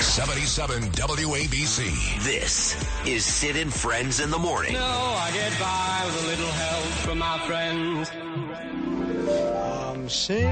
77 WABC. This is Sid and Friends in the Morning. No, I get by with a little help from my friends. I'm singing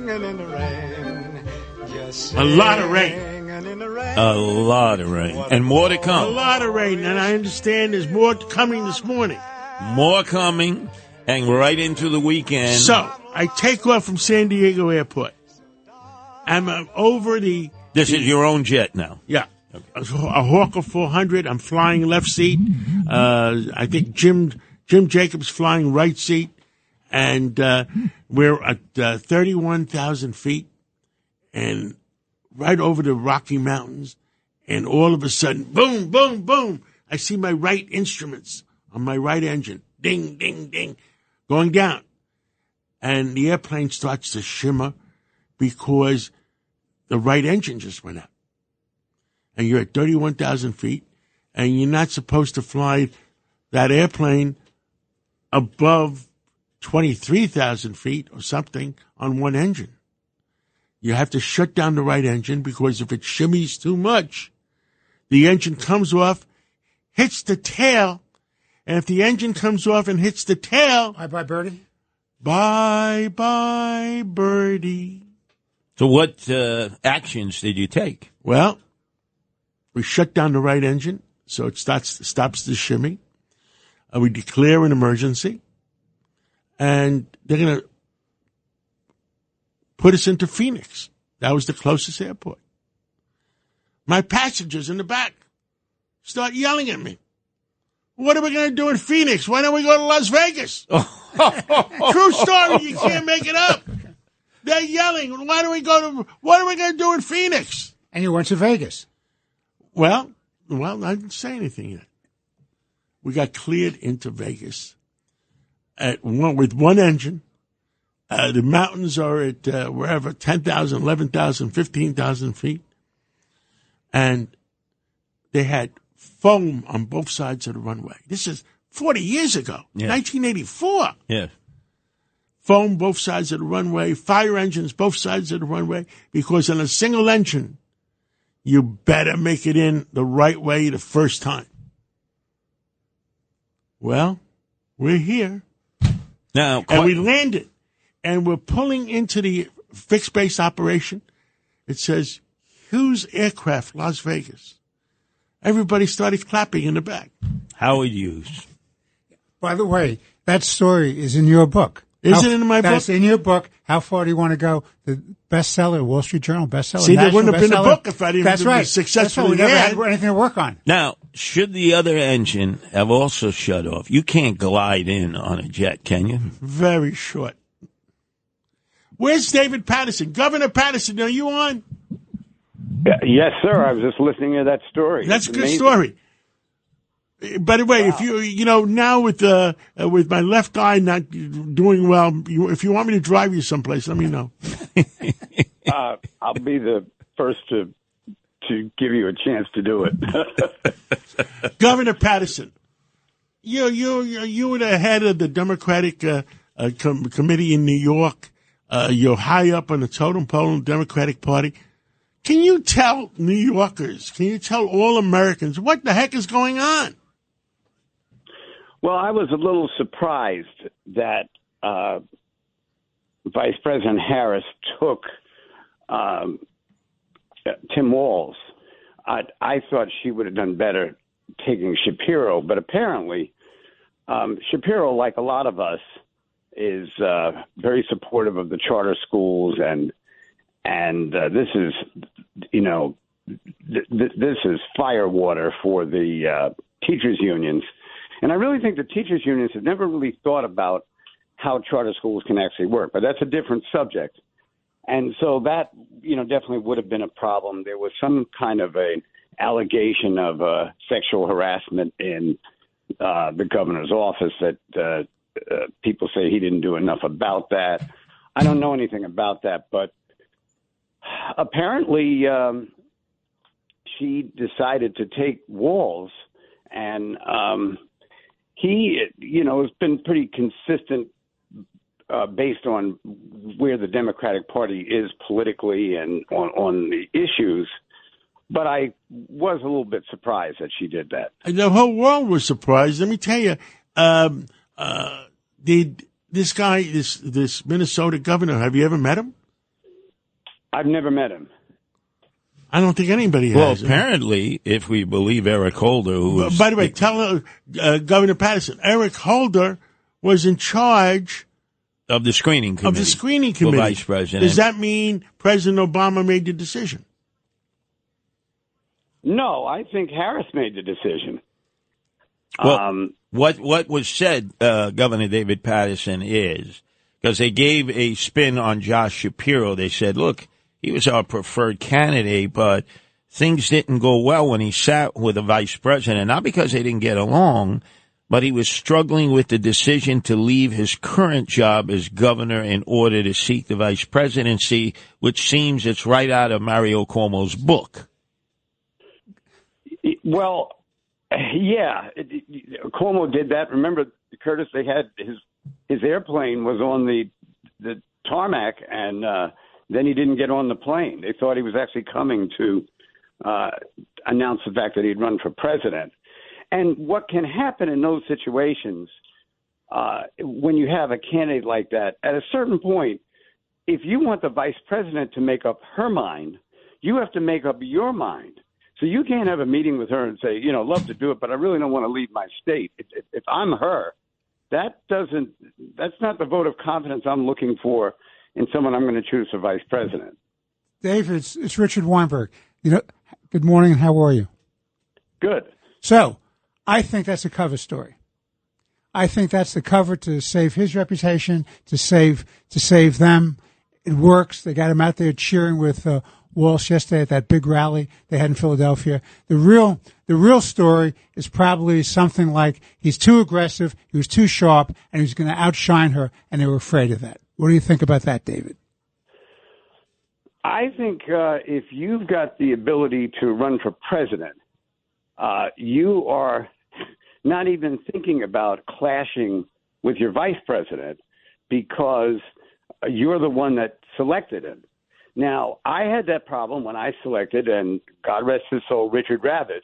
in the rain. Just a lot of rain. In the rain. A lot of rain. And more to A come. lot of rain, and I understand there's more coming this morning. More coming, and right into the weekend. So, I take off from San Diego Airport. I'm over the... This is your own jet now. Yeah. Okay. A Hawker 400. I'm flying left seat. I think Jim Jacobs flying right seat. And we're at 31,000 feet and right over the Rocky Mountains. And all of a sudden, boom, boom, boom, I see my right instruments on my right engine. Ding, ding, ding, going down. And the airplane starts to shimmer because the right engine just went out. And you're at 31,000 feet, and you're not supposed to fly that airplane above 23,000 feet or something on one engine. You have to shut down the right engine because if it shimmies too much, the engine comes off, hits the tail, and if the engine comes off and hits the tail... Bye-bye, birdie. Bye-bye, birdie. So what actions did you take? Well, we shut down the right engine so it stops the shimmy. We declare an emergency, and they're going to put us into Phoenix. That was the closest airport. My passengers in the back start yelling at me. What are we going to do in Phoenix? Why don't we go to Las Vegas? True story. You can't make it up. They're yelling. What are we going to do in Phoenix? And you went to Vegas. Well, I didn't say anything yet. We got cleared into Vegas with one engine. The mountains are at wherever, 10,000, 11,000, 15,000 feet. And they had foam on both sides of the runway. This is 40 years ago, 1984. Yeah. Foam both sides of the runway, fire engines both sides of the runway, because on a single engine, you better make it in the right way the first time. Well, we're here. Now, and we landed, and we're pulling into the fixed base operation. It says, Hughes Aircraft, Las Vegas. Everybody started clapping in the back. Howard Hughes. By the way, that story is in your book. Is it in my book? That's in your book. How far do you want to go? The bestseller, Wall Street Journal bestseller. See, there wouldn't have been a book if I didn't That's right. be successful. We never had anything to work on. Now, should the other engine have also shut off? You can't glide in on a jet, can you? Very short. Where's David Paterson? Governor Paterson, are you on? Yes, sir. I was just listening to that story. That's a good story. By the way, if you now with my left eye not doing well, if you want me to drive you someplace, let me know. I'll be the first to give you a chance to do it. Governor Paterson, you were the head of the Democratic committee in New York. You're high up on the totem pole in the Democratic Party. Can you tell New Yorkers, can you tell all Americans what the heck is going on? Well, I was a little surprised that Vice President Harris took Tim Walz. I thought she would have done better taking Shapiro, but apparently Shapiro, like a lot of us, is very supportive of the charter schools, and this is, this is firewater for the teachers unions. And I really think the teachers unions have never really thought about how charter schools can actually work, but that's a different subject. And so that, definitely would have been a problem. There was some kind of an allegation of sexual harassment in the governor's office that people say he didn't do enough about that. I don't know anything about that, but apparently she decided to take Walz, and he, has been pretty consistent based on where the Democratic Party is politically and on the issues. but I was a little bit surprised that she did that. The whole world was surprised. Let me tell you, this guy, this Minnesota governor, have you ever met him? I've never met him. I don't think anybody Well, has. apparently, if we believe Eric Holder, who was... By the way, tell Governor Paterson, Eric Holder was in charge of the screening committee. Of the screening committee. For vice president. Does that mean President Obama made the decision? No, I think Harris made the decision. Well, what was said, Governor David Paterson, is, because they gave a spin on Josh Shapiro, they said, look, he was our preferred candidate, but things didn't go well when he sat with the vice president, not because they didn't get along, but he was struggling with the decision to leave his current job as governor in order to seek the vice presidency, which seems it's right out of Mario Cuomo's book. Well, yeah, Cuomo did that. Remember, Curtis, they had his airplane was on the tarmac, and then he didn't get on the plane. They thought he was actually coming to announce the fact that he'd run for president. And what can happen in those situations when you have a candidate like that, at a certain point, if you want the vice president to make up her mind, you have to make up your mind. So you can't have a meeting with her and say, love to do it, but I really don't want to leave my state. If I'm her, that's not the vote of confidence I'm looking for in someone I'm going to choose for vice president. Dave, it's Richard Weinberg. Good morning, and how are you? Good. So, I think that's a cover story. I think that's the cover to save his reputation, to save them. It works. They got him out there cheering with Walz yesterday at that big rally they had in Philadelphia. The real story is probably something like he's too aggressive, he was too sharp, and he was going to outshine her, and they were afraid of that. What do you think about that, David? I think if you've got the ability to run for president, you are not even thinking about clashing with your vice president because you're the one that selected him. Now, I had that problem when I selected, and God rest his soul, Richard Ravitch,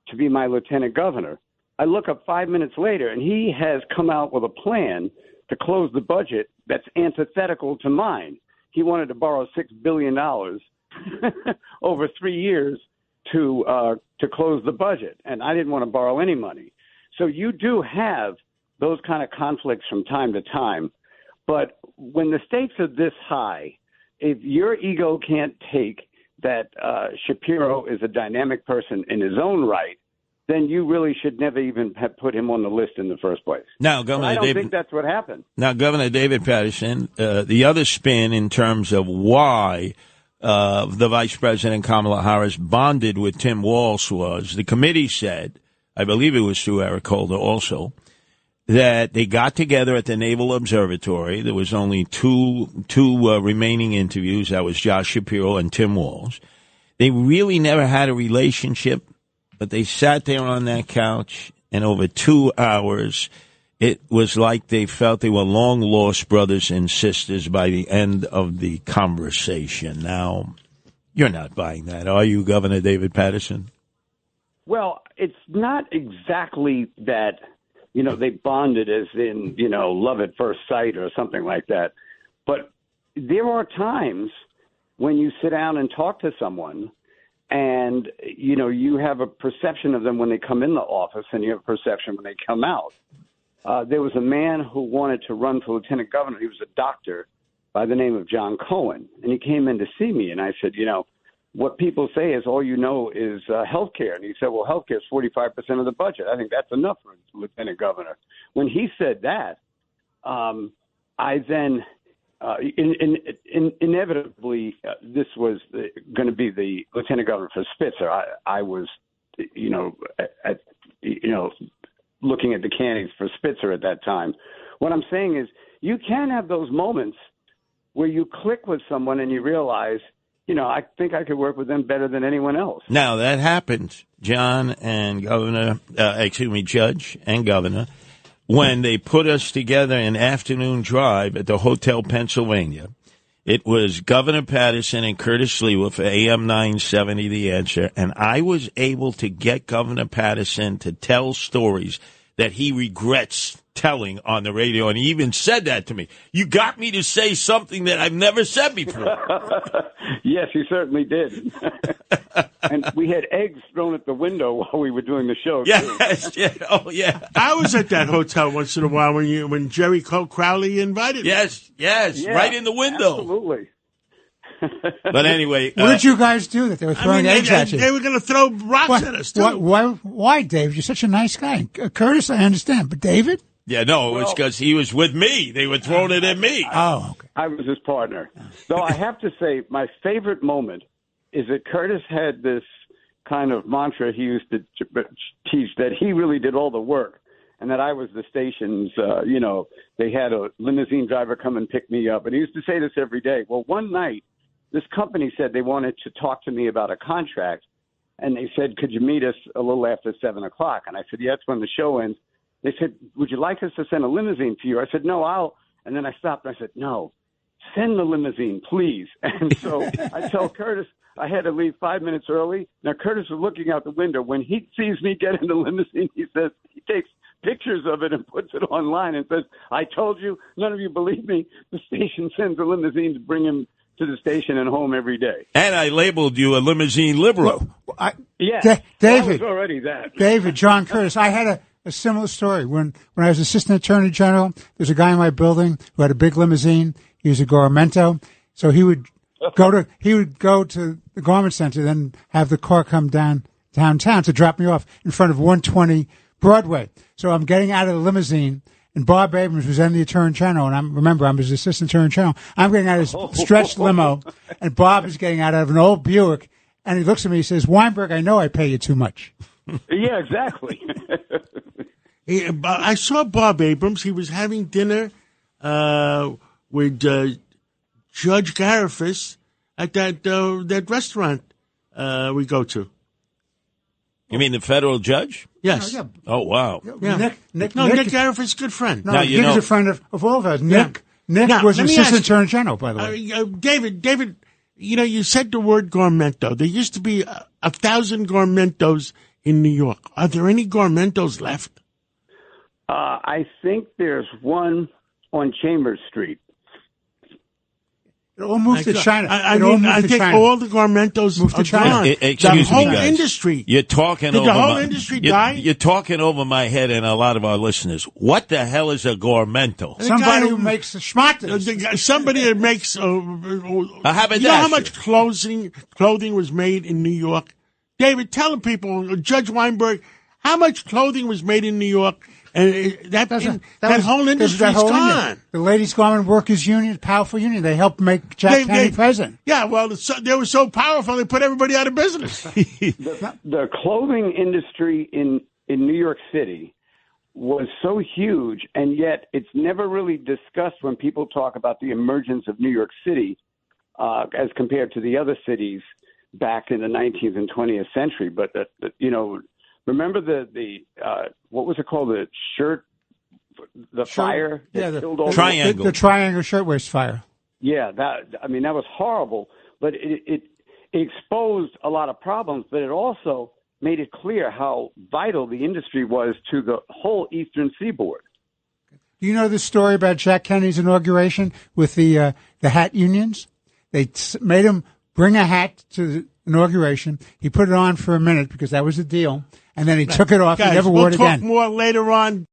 to be my lieutenant governor. I look up 5 minutes later, and he has come out with a plan to close the budget that's antithetical to mine. He wanted to borrow $6 billion over 3 years to close the budget, and I didn't want to borrow any money. So you do have those kind of conflicts from time to time, but when the stakes are this high, if your ego can't take that Shapiro is a dynamic person in his own right, then you really should never even have put him on the list in the first place. Now, Governor I don't David, think that's what happened. Now, Governor David Paterson, the other spin in terms of why the Vice President Kamala Harris bonded with Tim Walz was the committee said, I believe it was through Eric Holder also, that they got together at the Naval Observatory. There was only two remaining interviews. That was Josh Shapiro and Tim Walz. They really never had a relationship, but they sat there on that couch, and over 2 hours, it was like they felt they were long-lost brothers and sisters by the end of the conversation. Now, you're not buying that, are you, Governor David Paterson? Well, it's not exactly that, they bonded as in, love at first sight or something like that. But there are times when you sit down and talk to someone and, you have a perception of them when they come in the office and you have a perception when they come out. There was a man who wanted to run for lieutenant governor. He was a doctor by the name of John Cohen, and he came in to see me, and I said, what people say is all you know is health care. And he said, well, health care is 45% of the budget. I think that's enough for a lieutenant governor. When he said that, I then inevitably this was going to be the lieutenant governor for Spitzer. I was, looking at the candidates for Spitzer at that time. What I'm saying is you can have those moments where you click with someone and you realize, I think I could work with them better than anyone else. Now, that happens, John and Judge and Governor, when they put us together an afternoon drive at the Hotel Pennsylvania. It was Governor Paterson and Curtis Lewa for AM 970, The Answer, and I was able to get Governor Paterson to tell stories that he regrets telling on the radio, and he even said that to me. You got me to say something that I've never said before. Yes, you certainly did. And we had eggs thrown at the window while we were doing the show. Yes, yeah, oh yeah. I was at that hotel once in a while when Jerry Crowley invited me. Yes, Yeah, right in the window. Absolutely. But anyway, What did you guys do that they were throwing eggs at you? They were going to throw rocks at us, too. Why, Dave? You're such a nice guy. Curtis, I understand, but David? yeah, no, it was because he was with me. They were throwing it at me. Oh, okay. I was his partner. Though I have to say, my favorite moment is that Curtis had this kind of mantra he used to teach that he really did all the work and that I was the station's, they had a limousine driver come and pick me up. And he used to say this every day. Well, one night, this company said they wanted to talk to me about a contract. And they said, could you meet us a little after 7 o'clock? And I said, yeah, that's when the show ends. They said, would you like us to send a limousine to you? I said, no, I'll. And then I stopped and I said, no, send the limousine, please. And so I tell Curtis I had to leave 5 minutes early. Now, Curtis was looking out the window. When he sees me get in the limousine, he says, he takes pictures of it and puts it online and says, I told you, none of you believe me. The station sends a limousine to bring him to the station and home every day. And I labeled you a limousine liberal. Yeah, David, I was already that. David, John Curtis, I had a similar story. When I was Assistant Attorney General, there's a guy in my building who had a big limousine. He was a Gormento. So he would go to the garment center, then have the car come downtown to drop me off in front of 120 Broadway. So I'm getting out of the limousine, and Bob Abrams was then the Attorney General, and I'm his Assistant Attorney General. I'm getting out of his stretched limo, and Bob is getting out of an old Buick, and he looks at me and says, Weinberg, I know I pay you too much. Yeah, exactly. I saw Bob Abrams. He was having dinner with Judge Garifas at that restaurant we go to. You mean the federal judge? Yes. Yeah. Oh, wow. Yeah. Nick Garifas is a good friend. No, Now, Nick is a friend of all of us. Nick Now, was let me Assistant ask you, Attorney General, by the way. David, you said the word Gormento. There used to be 1,000 Gormentos in New York. Are there any Gormentos left? I think there's one on Chambers Street. It all moved to China. I think all the Gormentos moved to are China. gone. Excuse the whole me, guys. industry. You're talking Did over the whole my, industry die? You're talking over my head and a lot of our listeners. What the hell is a Gormento? Somebody who makes schmatters. Somebody that makes. Haberdasher. You know how much clothing was made in New York? David, tell the people, Judge Weinberg, how much clothing was made in New York? And that whole industry's gone. The Ladies Garment Workers Union, powerful union. They helped make Jack Kennedy president. Yeah, well, they were so powerful they put everybody out of business. The clothing industry in New York City was so huge, and yet it's never really discussed when people talk about the emergence of New York City as compared to the other cities back in the 19th and 20th century. But, remember the what was it called? The shirt, fire? Yeah, the triangle. The triangle shirtwaist fire. Yeah, that was horrible. But it exposed a lot of problems, but it also made it clear how vital the industry was to the whole Eastern Seaboard. You know the story about Jack Kennedy's inauguration with the hat unions? They made him bring a hat to the inauguration. He put it on for a minute because that was the deal. And then he took it off. Guys, He never wore it again. We'll talk more later on.